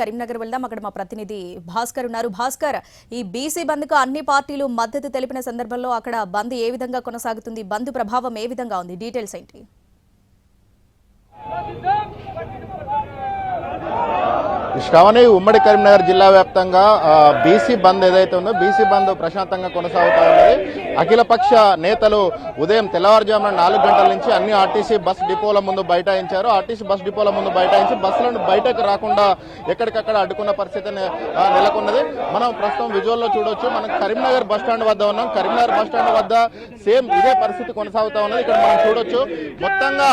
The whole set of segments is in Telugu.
కరీంనగర్ వెళ్దాం. అక్కడ మా ప్రతినిధి భాస్కర్ ఉన్నారు. భాస్కర్, ఈ బీసీ బంద్ కు అన్ని పార్టీలు మద్దతు తెలిపిన సందర్భంలో అక్కడ బంద్ ఏ విధంగా కొనసాగుతుంది? బంద్ ప్రభావం ఏ విధంగా ఉంది? డీటెయిల్స్ ఏంటి? శ్రావణి, ఉమ్మడి కరీంనగర్ జిల్లా వ్యాప్తంగా బీసీ బంద్ ఏదైతే ఉందో బీసీ బంద్ ప్రశాంతంగా కొనసాగుతా ఉన్నది. అఖిలపక్ష నేతలు ఉదయం తెల్లవారుజామున 4 గంటల నుంచి అన్ని ఆర్టీసీ బస్ డిపోల ముందు బైఠాయించారు. ఆర్టీసీ బస్ డిపోల ముందు బైఠాయించి బస్సులను బయటకు రాకుండా ఎక్కడికక్కడ అడ్డుకున్న పరిస్థితి నెలకొన్నది. మనం ప్రస్తుతం విజువల్లో చూడొచ్చు. మనం కరీంనగర్ బస్ స్టాండ్ వద్ద ఉన్నాం. కరీంనగర్ బస్ స్టాండ్ వద్ద సేమ్ ఇదే పరిస్థితి కొనసాగుతా ఉన్నది. ఇక్కడ మనం చూడొచ్చు, మొత్తంగా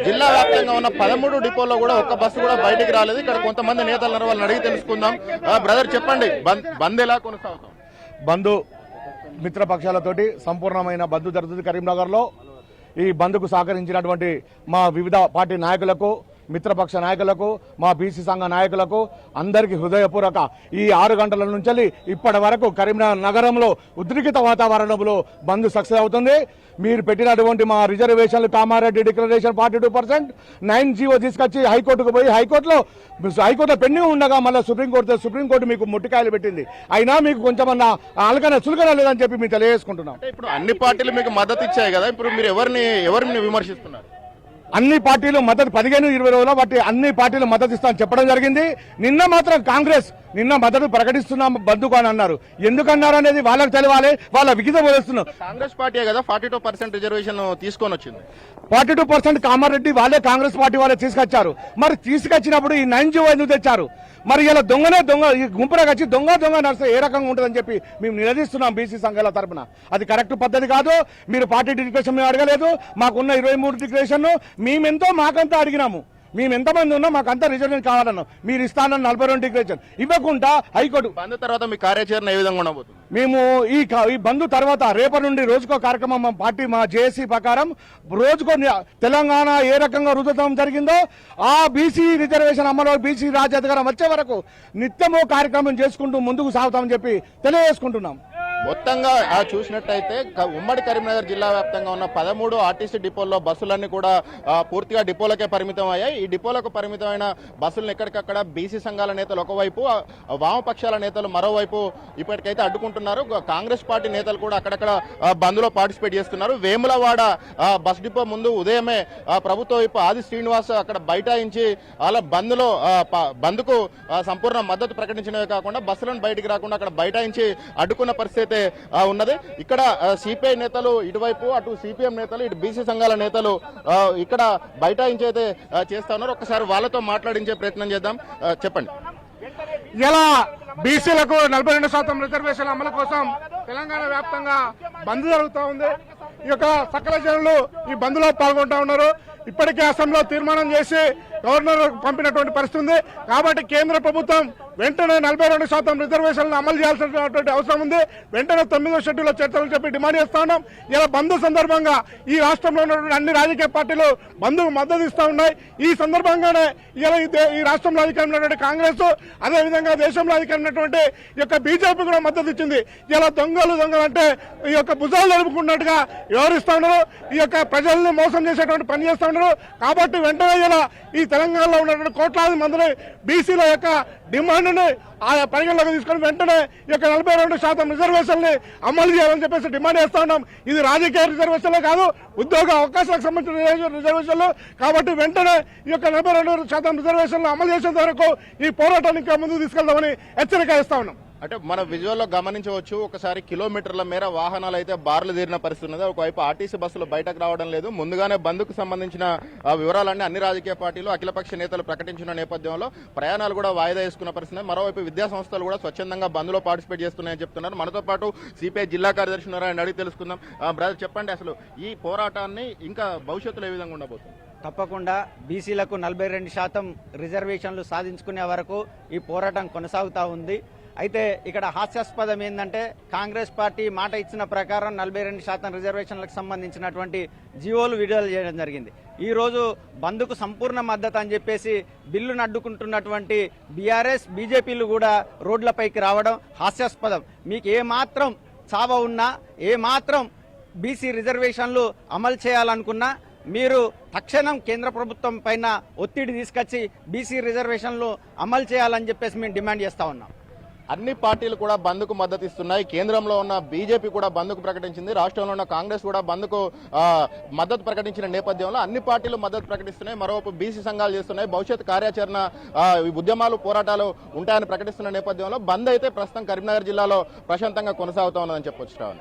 జిల్లా వ్యాప్తంగా ఉన్న 13 డిపోల్లో కూడా ఒక్క బస్సు కూడా బయటికి రాలేదు. ఇక్కడ కొంతమంది నేతలను వాళ్ళని అడిగి తెలుసుకుందాం. బ్రదర్, చెప్పండి, బంద్ ఎలా కొనసాగుతాం? బంద్ మిత్రపక్షాలతోటి సంపూర్ణమైన బంద్ జరుగుతుంది కరీంనగర్ లో. ఈ బంద్కు సహకరించినటువంటి మా వివిధ పార్టీ నాయకులకు, మిత్రపక్ష నాయకులకు, మా బీసీ సంఘ నాయకులకు అందరికీ హృదయపూర్వక ఈ 6 గంటల నుంచి ఇప్పటి వరకు కరీంనగర్ నగరంలో ఉద్రిక్త వాతావరణంలో బంద్ సక్సెస్ అవుతుంది. మీరు పెట్టినటువంటి మా రిజర్వేషన్లు, కామారెడ్డి డిక్లరేషన్ 42%, 9 జీవో తీసుకొచ్చి హైకోర్టుకు పోయి హైకోర్టులో పెండింగ్ ఉండగా మళ్ళీ సుప్రీంకోర్టు మీకు ముట్టికాయలు పెట్టింది. అయినా మీకు కొంచెమన్నా అలకన చులకన లేదని చెప్పి మీకు తెలియజేసుకుంటున్నాం. ఇప్పుడు అన్ని పార్టీలు మీకు మద్దతు ఇచ్చాయి కదా, ఇప్పుడు మీరు ఎవరిని విమర్శిస్తున్నారు? అన్ని పార్టీలు మద్దతు 15-20 రోజుల్లో బట్టి అన్ని పార్టీలు మద్దతు ఇస్తామని చెప్పడం జరిగింది. నిన్న మాత్రం కాంగ్రెస్ మద్దతు ప్రకటిస్తున్నాం బంధుకు అని అన్నారు. ఎందుకన్నారు అనేది వాళ్ళకి తెలియాలి. వాళ్ళ విగితం వదిలేస్తున్నారు. కాంగ్రెస్ పార్టీ కదా 42% రిజర్వేషన్ తీసుకొని వచ్చింది. 42% కామారెడ్డి వాళ్ళే, కాంగ్రెస్ పార్టీ వాళ్ళే తీసుకొచ్చారు. మరి తీసుకొచ్చినప్పుడు ఈ 9 జీవో ఎందుకు తెచ్చారు? మరి ఇలా దొంగ ఈ గుంపులకు వచ్చి దొంగ నడిస్తే ఏ రకంగా ఉంటుందని చెప్పి మేము నిలదీస్తున్నాం బీసీ సంఘాల తరఫున. అది కరెక్ట్ పద్ధతి కాదు. మీరు పార్టీ డిక్లరేషన్ మేము అడగలేదు. మాకున్న 23 డిక్లరేషన్ మేమెంతో మాకంతా అడిగినాము. మేము ఎంతమంది ఉన్నా మాకంతా రిజర్వేషన్ కావాలన్నాం. మీరు ఇస్తానన్న 42 డిక్లరేషన్ ఇవ్వకుండా హైకోర్టు. బంద్ తర్వాత మీ కార్యాచరణ ఏ విధంగా ఉండబోతుంది? మేము ఈ బంద్ తర్వాత రేపటి నుండి రోజుకో కార్యక్రమం మా పార్టీ, మా జేఏసీ ప్రకారం రోజుకో తెలంగాణ ఏ రకంగా రుజుతం జరిగిందో ఆ బీసీ రిజర్వేషన్ అమలు, బీసీ రాజ్యాధికారం వచ్చే వరకు నిత్యమో కార్యక్రమం చేసుకుంటూ ముందుకు సాగుతామని చెప్పి తెలియజేసుకుంటున్నాం. మొత్తంగా చూసినట్టయితే ఉమ్మడి కరీంనగర్ జిల్లా వ్యాప్తంగా ఉన్న 13 ఆర్టీసీ డిపోల్లో బస్సులన్నీ కూడా పూర్తిగా డిపోలకే పరిమితం అయ్యాయి. ఈ డిపోలకు పరిమితమైన బస్సులను ఎక్కడికక్కడ బీసీ సంఘాల నేతలు ఒకవైపు, వామపక్షాల నేతలు మరోవైపు ఇప్పటికైతే అడ్డుకుంటున్నారు. కాంగ్రెస్ పార్టీ నేతలు కూడా అక్కడక్కడ బంద్లో పార్టిసిపేట్ చేస్తున్నారు. వేములవాడ బస్ డిపో ముందు ఉదయమే ప్రభుత్వ వైపు ఆది శ్రీనివాస్ అక్కడ బైఠాయించి అలా బంద్కు సంపూర్ణ మద్దతు ప్రకటించడమే కాకుండా బస్సులను బయటికి రాకుండా అక్కడ బైఠాయించి అడ్డుకున్న పరిస్థితి ఉన్నది. ఇక్కడ సిపిఐ నేతలు ఇటువైపు, అటు సిపిఎం నేతలు, ఇటు బీసీ సంఘాల నేతలు ఇక్కడ బైఠాయించి అయితే చేస్తా ఉన్నారు. ఒక్కసారి వాళ్ళతో మాట్లాడించే ప్రయత్నం చేద్దాం. చెప్పండి. ఇలా బీసీలకు 42% రిజర్వేషన్ అమలు కోసం తెలంగాణ వ్యాప్తంగా బంద్ జరుగుతూ ఉంది. ఈ యొక్క సకల జనులు ఈ బంద్ లో పాల్గొంటా ఉన్నారు. ఇప్పటికే అసెంబ్లీలో తీర్మానం చేసి గవర్నర్ పంపినటువంటి పరిస్థితి ఉంది. కాబట్టి కేంద్ర ప్రభుత్వం వెంటనే 42% రిజర్వేషన్లను అమలు చేయాల్సినటువంటి అవసరం ఉంది. వెంటనే 9వ షెడ్యూల్లో చేర్చాలని చెప్పి డిమాండ్ చేస్తా ఉన్నాం. ఇలా బంద్ సందర్భంగా ఈ రాష్ట్రంలో ఉన్నటువంటి అన్ని రాజకీయ పార్టీలు బంద్కు మద్దతు ఇస్తా ఉన్నాయి. ఈ సందర్భంగానే ఇలా ఈ రాష్ట్రంలో అధికారంలో ఉన్నటువంటి కాంగ్రెస్, అదేవిధంగా దేశంలో అధికారం ఉన్నటువంటి ఈ యొక్క బీజేపీ కూడా మద్దతు ఇచ్చింది. ఇలా దొంగలు అంటే ఈ యొక్క భుజాలు నడుపుకున్నట్టుగా వ్యవహరిస్తా ఉన్నారు. ఈ యొక్క ప్రజల్ని మోసం చేసేటువంటి పని చేస్తా ఉన్నారు. కాబట్టి వెంటనే ఇలా ఈ తెలంగాణలో ఉన్నటువంటి కోట్లాది మందిని బీసీల యొక్క డిమాండ్ని ఆయా పరిగణలోకి తీసుకొని వెంటనే ఈ యొక్క 42% రిజర్వేషన్ని అమలు చేయాలని చెప్పేసి డిమాండ్ చేస్తా ఉన్నాం. ఇది రాజకీయ రిజర్వేషన్లే కాదు, ఉద్యోగ అవకాశాలకు సంబంధించిన రిజర్వేషన్లు. కాబట్టి వెంటనే ఈ యొక్క 42% రిజర్వేషన్లు అమలు చేసేంత వరకు ఈ పోరాటాన్ని ఇంకా ముందుకు తీసుకెళ్దామని హెచ్చరిక ఇస్తా ఉన్నాం. అంటే మన విజువల్లో గమనించవచ్చు, ఒకసారి కిలోమీటర్ల మేర వాహనాలు అయితే బార్లు తీరిన పరిస్థితి ఉన్నది. ఒకవైపు ఆర్టీసీ బస్సులు బయటకు రావడం లేదు. ముందుగానే బంద్కు సంబంధించిన వివరాలన్నీ అన్ని రాజకీయ పార్టీలు, అఖిలపక్ష నేతలు ప్రకటించిన నేపథ్యంలో ప్రయాణాలు కూడా వాయిదా వేసుకున్న పరిస్థితి. మరోవైపు విద్యా సంస్థలు కూడా స్వచ్ఛందంగా బంద్లో పార్టిసిపేట్ చేస్తున్నాయని చెప్తున్నారు. మనతో పాటు సిపిఐ జిల్లా కార్యదర్శి ఉన్నారు, ఆయన అడిగి తెలుసుకుందాం. బ్రదర్, చెప్పండి, అసలు ఈ పోరాటాన్ని ఇంకా భవిష్యత్తులో ఏ విధంగా ఉండబోతుంది? తప్పకుండా బీసీలకు 42% రిజర్వేషన్లు సాధించుకునే వరకు ఈ పోరాటం కొనసాగుతూ ఉంది. అయితే ఇక్కడ హాస్యాస్పదం ఏంటంటే కాంగ్రెస్ పార్టీ మాట ఇచ్చిన ప్రకారం 42% రిజర్వేషన్లకు సంబంధించినటువంటి జీవోలు విడుదల చేయడం జరిగింది. ఈరోజు బంద్కు సంపూర్ణ మద్దతు అని చెప్పేసి బిల్లును అడ్డుకుంటున్నటువంటి బీఆర్ఎస్, బీజేపీలు కూడా రోడ్లపైకి రావడం హాస్యాస్పదం. మీకు ఏమాత్రం చావ ఉన్నా, ఏమాత్రం బీసీ రిజర్వేషన్లు అమలు చేయాలనుకున్నా మీరు తక్షణం కేంద్ర ప్రభుత్వం పైన ఒత్తిడి తీసుకొచ్చి బీసీ రిజర్వేషన్లు అమలు చేయాలని చెప్పేసి మేము డిమాండ్ చేస్తా ఉన్నాం. అన్ని పార్టీలు కూడా బంద్కు మద్దతు ఇస్తున్నాయి. కేంద్రంలో ఉన్న బీజేపీ కూడా బంద్కు ప్రకటించింది. రాష్ట్రంలో ఉన్న కాంగ్రెస్ కూడా బంద్కు మద్దతు ప్రకటించిన నేపథ్యంలో అన్ని పార్టీలు మద్దతు ప్రకటిస్తున్నాయి. మరోవైపు బీసీ సంఘాలు చేస్తున్నాయి. భవిష్యత్ కార్యాచరణ ఉద్యమాలు పోరాటాలు ఉంటాయని ప్రకటిస్తున్న నేపథ్యంలో బంద్ అయితే ప్రస్తుతం కరీంనగర్ జిల్లాలో ప్రశాంతంగా కొనసాగుతా ఉన్నదని చెప్పొచ్చు.